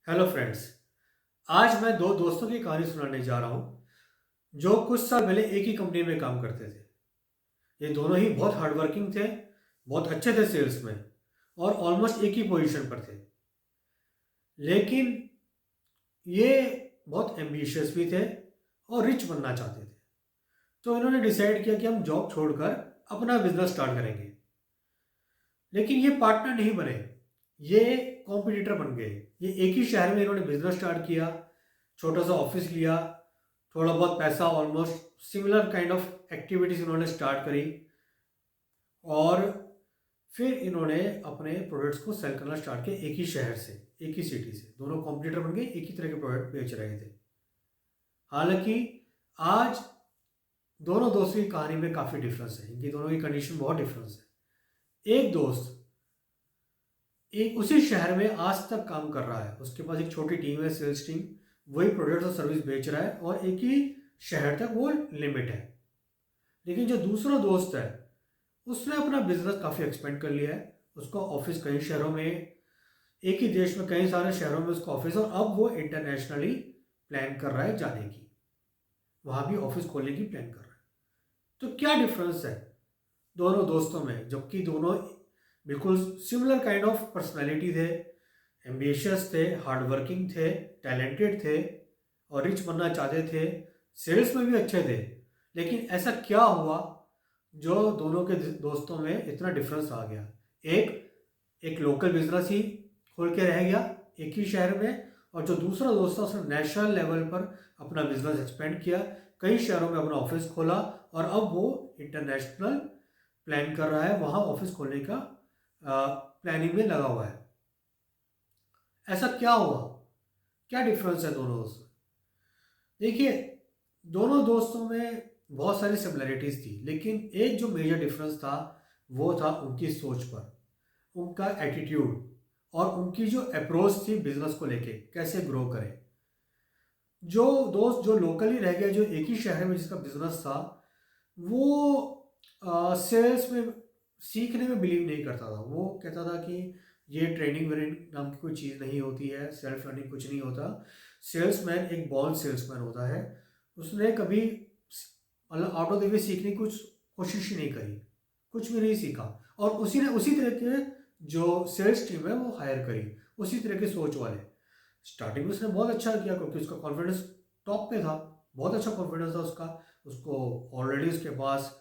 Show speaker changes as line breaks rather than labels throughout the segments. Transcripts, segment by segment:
Hello friends. आज मैं दो दोस्तों की कहानी सुनाने जा रहा हूँ जो कुछ साल पहले एक ही कंपनी में काम करते थे। ये दोनों ही बहुत हार्डवर्किंग थे, बहुत अच्छे थे सेल्स में और ऑलमोस्ट एक ही पोजीशन पर थे। लेकिन ये बहुत एम्बिशियस भी थे और रिच बनना चाहते थे। तो इन्होंने डिसाइड किया कि हम जॉब छोड़कर अपना बिजनेस स्टार्ट करेंगे। लेकिन ये पार्टनर नहीं बने, ये कॉम्पिटिटर बन गए। ये एक ही शहर में इन्होंने बिजनेस स्टार्ट किया, छोटा सा ऑफिस लिया, थोड़ा बहुत पैसा, almost similar kind of activities इन्होंने स्टार्ट करी और फिर इन्होंने अपने प्रोडक्ट्स को सेल करना स्टार्ट किया एक ही शहर से, एक ही सिटी से। दोनों कॉम्पिटिटर बन गए, एक ही तरह के प्रोडक्ट बेच रहे थे। हालांकि आज दोनों दोस्तों की कहानी में काफ़ी डिफरेंस है, इनकी दोनों की कंडीशन बहुत डिफरेंस है। एक दोस्त एक उसी शहर में आज तक काम कर रहा है, उसके पास एक छोटी टीम है, सेल्स टीम, वही प्रोडक्ट्स और सर्विस बेच रहा है और एक ही शहर तक वो लिमिट है। लेकिन जो दूसरा दोस्त है उसने अपना बिजनेस काफ़ी एक्सपेंड कर लिया है। उसका ऑफिस कई शहरों में, एक ही देश में कई सारे शहरों में उसका ऑफिस है और अब वो इंटरनेशनली प्लान कर रहा है जाने की, वहाँ भी ऑफिस खोलने की प्लान कर रहा है। तो क्या डिफरेंस है दोनों दोस्तों में, जबकि दोनों बिल्कुल सिमिलर काइंड ऑफ पर्सनैलिटी थे, एम्बिशियस थे, हार्डवर्किंग थे, टैलेंटेड थे और रिच बनना चाहते थे, सेल्स में भी अच्छे थे। लेकिन ऐसा क्या हुआ जो दोनों के दोस्तों में इतना डिफरेंस आ गया? एक एक लोकल बिजनेस ही खोल के रह गया एक ही शहर में, और जो दूसरा दोस्त था उसने नेशनल लेवल पर अपना बिजनेस एक्सपेंड किया, कई शहरों में अपना ऑफिस खोला और अब वो इंटरनेशनल प्लान कर रहा है, वहाँ ऑफिस खोलने का प्लानिंग में लगा हुआ है। ऐसा क्या हुआ? क्या डिफरेंस है दोनों दोस्तों? देखिए, दोनों दोस्तों में बहुत सारी सिमिलरिटीज थी, लेकिन एक जो मेजर डिफरेंस था वो था उनकी सोच पर, उनका एटीट्यूड और उनकी जो अप्रोच थी बिजनेस को लेके कैसे ग्रो करें। जो दोस्त जो लोकली रह गया, जो एक ही शहर में जिसका बिजनेस था, वो सेल्स में सीखने में बिलीव नहीं करता था। वो कहता था कि ये ट्रेनिंग व्रेनिंग नाम की कोई चीज़ नहीं होती है, सेल्फ लर्निंग कुछ नहीं होता। सेल्समैन एक बॉर्न सेल्समैन होता है। उसने कभी मतलब आउट ऑफ द वे सीखने की कुछ कोशिश ही नहीं करी, कुछ भी नहीं सीखा, और उसी ने उसी तरह के जो सेल्स टीम है वो हायर करी, उसी तरह के सोच वाले। स्टार्टिंग में उसने बहुत अच्छा किया क्योंकि उसका कॉन्फिडेंस टॉप पे था, बहुत अच्छा कॉन्फिडेंस था उसका, उसको ऑलरेडी उसके पास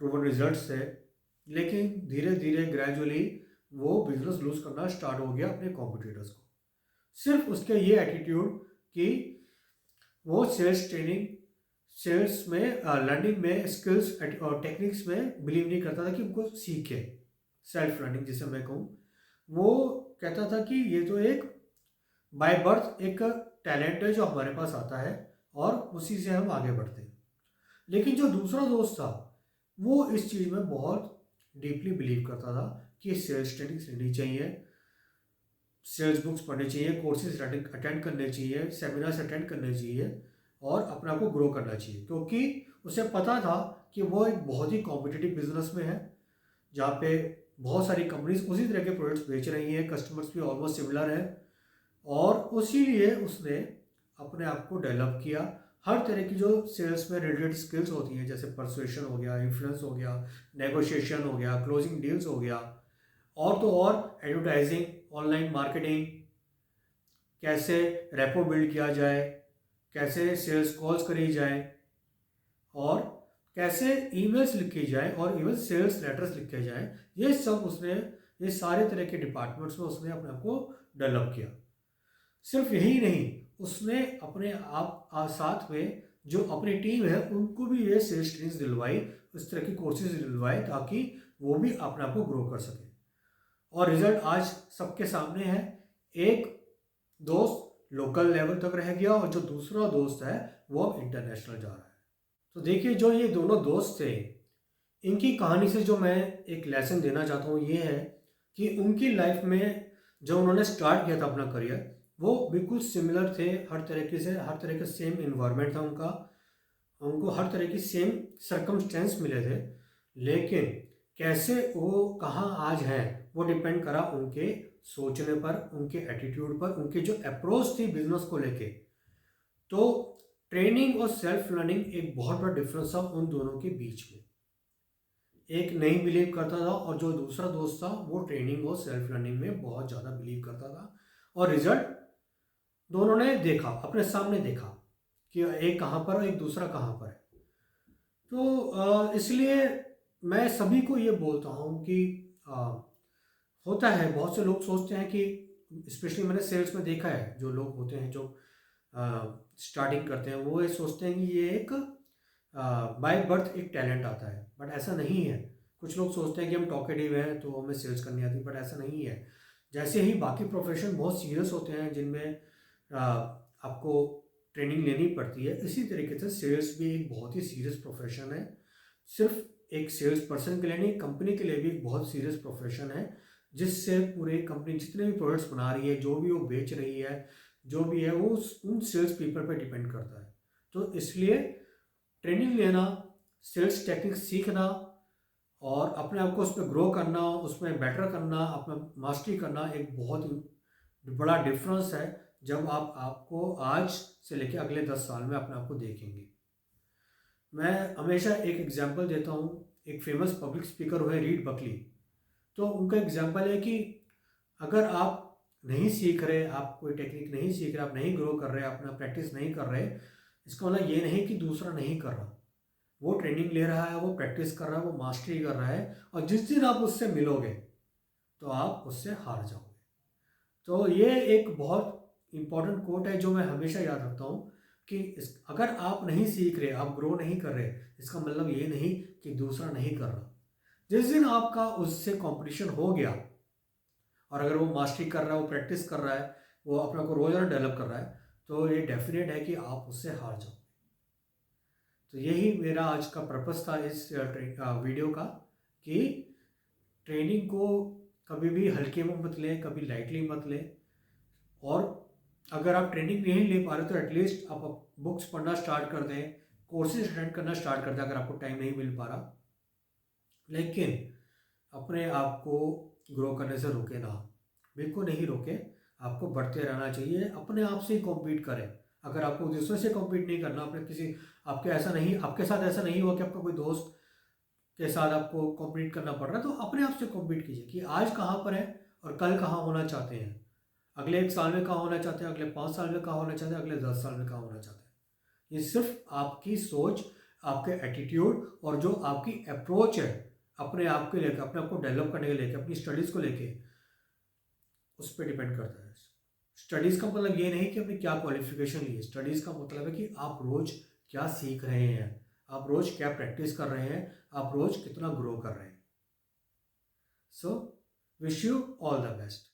प्रूवन रिजल्ट्स थे। लेकिन धीरे धीरे ग्रेजुअली वो बिजनेस लूज करना स्टार्ट हो गया अपने कॉम्पिटिटर्स को, सिर्फ उसके ये एटीट्यूड कि वो सेल्स ट्रेनिंग, सेल्स में लर्निंग में, स्किल्स और टेक्निक्स में बिलीव नहीं करता था कि उनको सीखे। सेल्फ लर्निंग जिसे मैं कहूँ, वो कहता था कि ये तो एक बाय बर्थ एक टैलेंट है जो हमारे पास आता है और उसी से हम आगे बढ़ते हैं। लेकिन जो दूसरा दोस्त था वो इस चीज़ में बहुत डीपली बिलीव करता था कि सेल्स ट्रेनिंग लेनी चाहिए, सेल्स बुक्स पढ़नी चाहिए, कोर्सेज अटेंड करने चाहिए, सेमिनार्स अटेंड करने चाहिए और अपने आप को ग्रो करना चाहिए, क्योंकि उसे पता था कि वो एक बहुत ही कॉम्पिटिटिव बिजनेस में है जहाँ पे बहुत सारी कंपनीज उसी तरह के प्रोडक्ट्स बेच रही हैं, कस्टमर्स भी ऑलमोस्ट सिमिलर हैं, और उसी लिए उसने अपने आप को डेवलप किया। हर तरह की जो सेल्स में रिलेटेड स्किल्स होती हैं, जैसे परसुएशन हो गया, इन्फ्लुएंस हो गया, नेगोशिएशन हो गया, क्लोजिंग डील्स हो गया, और तो और एडवर्टाइजिंग, ऑनलाइन मार्केटिंग, कैसे रेपो बिल्ड किया जाए, कैसे सेल्स कॉल्स करी जाए, और कैसे ईमेल्स लिखी जाए और इवन सेल्स लेटर्स लिखे जाए, ये सब उसने, ये सारे तरह के डिपार्टमेंट्स में उसने अपने आप को डेवलप किया। सिर्फ यही नहीं, उसने अपने आप साथ में जो अपनी टीम है उनको भी ये सेल्स ट्रेनिंग दिलवाई, इस तरह की कोर्सेज दिलवाए ताकि वो भी अपने आप को ग्रो कर सके। और रिजल्ट आज सबके सामने है। एक दोस्त लोकल लेवल तक रह गया और जो दूसरा दोस्त है वो अब इंटरनेशनल जा रहा है। तो देखिए, जो ये दोनों दोस्त थे, इनकी कहानी से जो मैं एक लेसन देना चाहता हूँ ये है कि उनकी लाइफ में जब उन्होंने स्टार्ट किया था अपना करियर, वो बिल्कुल सिमिलर थे, हर तरीके से, हर तरह का सेम इन्वायरमेंट था उनका, उनको हर तरह की सेम सरकमस्टेंस मिले थे। लेकिन कैसे वो कहाँ आज हैं वो डिपेंड करा उनके सोचने पर, उनके एटीट्यूड पर, उनकी जो अप्रोच थी बिजनेस को लेके। तो ट्रेनिंग और सेल्फ लर्निंग एक बहुत बड़ा डिफरेंस था उन दोनों के बीच में। एक नहीं बिलीव करता था और जो दूसरा दोस्त था वो ट्रेनिंग और सेल्फ लर्निंग में बहुत ज़्यादा बिलीव करता था। और रिजल्ट दोनों ने देखा, अपने सामने देखा कि एक कहाँ पर और एक दूसरा कहाँ पर है। तो इसलिए मैं सभी को ये बोलता हूँ कि होता है, बहुत से लोग सोचते हैं कि, स्पेशली मैंने सेल्स में देखा है, जो लोग होते हैं जो स्टार्टिंग करते हैं, वो ये सोचते हैं कि ये एक बाय बर्थ एक टैलेंट आता है, बट ऐसा नहीं है। कुछ लोग सोचते हैं कि हम टॉकेटिव हैं तो हमें सेल्स करनी आती है, बट ऐसा नहीं है। जैसे ही बाकी प्रोफेशन बहुत सीरियस होते हैं जिनमें आपको ट्रेनिंग लेनी पड़ती है, इसी तरीके से सेल्स भी एक बहुत ही सीरियस प्रोफेशन है। सिर्फ एक सेल्स पर्सन के लिए नहीं, कंपनी के लिए भी एक बहुत सीरियस प्रोफेशन है, जिससे पूरे कंपनी जितने भी प्रोडक्ट्स बना रही है, जो भी वो बेच रही है, जो भी है, वो उन सेल्स पीपल पर डिपेंड करता है। तो इसलिए ट्रेनिंग लेना, सेल्स टेक्निक सीखना और अपने आप को उस पर ग्रो करना, उसमें बेटर करना, अपना मास्टरी करना एक बहुत ही बड़ा डिफरेंस है जब आप आपको आज से लेकर अगले 10 साल में अपने आप को देखेंगे। मैं हमेशा एक एग्जांपल देता हूँ। एक फेमस पब्लिक स्पीकर हुए रीड बकली। तो उनका एग्जांपल है कि अगर आप नहीं सीख रहे, आप कोई टेक्निक नहीं सीख रहे, आप नहीं ग्रो कर रहे, अपना प्रैक्टिस नहीं कर रहे, इसका मतलब ये नहीं कि दूसरा नहीं कर रहा। वो ट्रेनिंग ले रहा है, वो प्रैक्टिस कर रहा है, वो मास्टरी कर रहा है, और जिस दिन आप उससे मिलोगे तो आप उससे हार जाओगे। तो ये एक बहुत इंपॉर्टेंट कोट है जो मैं हमेशा याद रखता हूँ कि अगर आप नहीं सीख रहे, आप ग्रो नहीं कर रहे, इसका मतलब ये नहीं कि दूसरा नहीं कर रहा। जिस दिन आपका उससे कंपटीशन हो गया, और अगर वो मास्टरी कर रहा है, वो प्रैक्टिस कर रहा है, वो अपने को रोज़ाना डेवलप कर रहा है, तो ये डेफिनेट है कि आप उससे हार जाओ। तो यही मेरा आज का पर्पस था इस वीडियो का, कि ट्रेनिंग को कभी भी हल्के में मत लें, कभी लाइटली मत लें। और अगर आप ट्रेनिंग नहीं ले पा रहे तो एटलीस्ट आप बुक्स पढ़ना स्टार्ट कर दें, कोर्सेज अटेंड करना स्टार्ट कर दें अगर आपको टाइम नहीं मिल पा रहा। लेकिन अपने आप को ग्रो करने से रोके ना, बिल्कुल नहीं रोके। आपको बढ़ते रहना चाहिए, अपने आप से ही कॉम्पीट करें। अगर आपको दूसरे से कॉम्पीट नहीं करना, अपने किसी आपके साथ ऐसा नहीं हुआ कि आपका कोई दोस्त के साथ आपको कॉम्पीट करना पड़ रहा है, तो अपने आप से कॉम्पीट कीजिए कि आज कहाँ पर है और कल कहाँ होना चाहते हैं। अगले 1 साल में कहाँ होना चाहते हैं, अगले 5 साल में कहाँ होना चाहते हैं, अगले 10 साल में कहाँ होना चाहते हैं। ये सिर्फ आपकी सोच, आपके एटीट्यूड और जो आपकी अप्रोच है अपने आप के लेकर, अपने आप को डेवलप करने के लेकर, अपनी स्टडीज़ को लेके, उस पर डिपेंड करता है। स्टडीज़ का मतलब ये नहीं कि आपने क्या क्वालिफिकेशन ली है। स्टडीज़ का मतलब है कि आप रोज़ क्या सीख रहे हैं, आप रोज़ क्या प्रैक्टिस कर रहे हैं, आप रोज़ कितना ग्रो कर रहे हैं। So wish you all the best.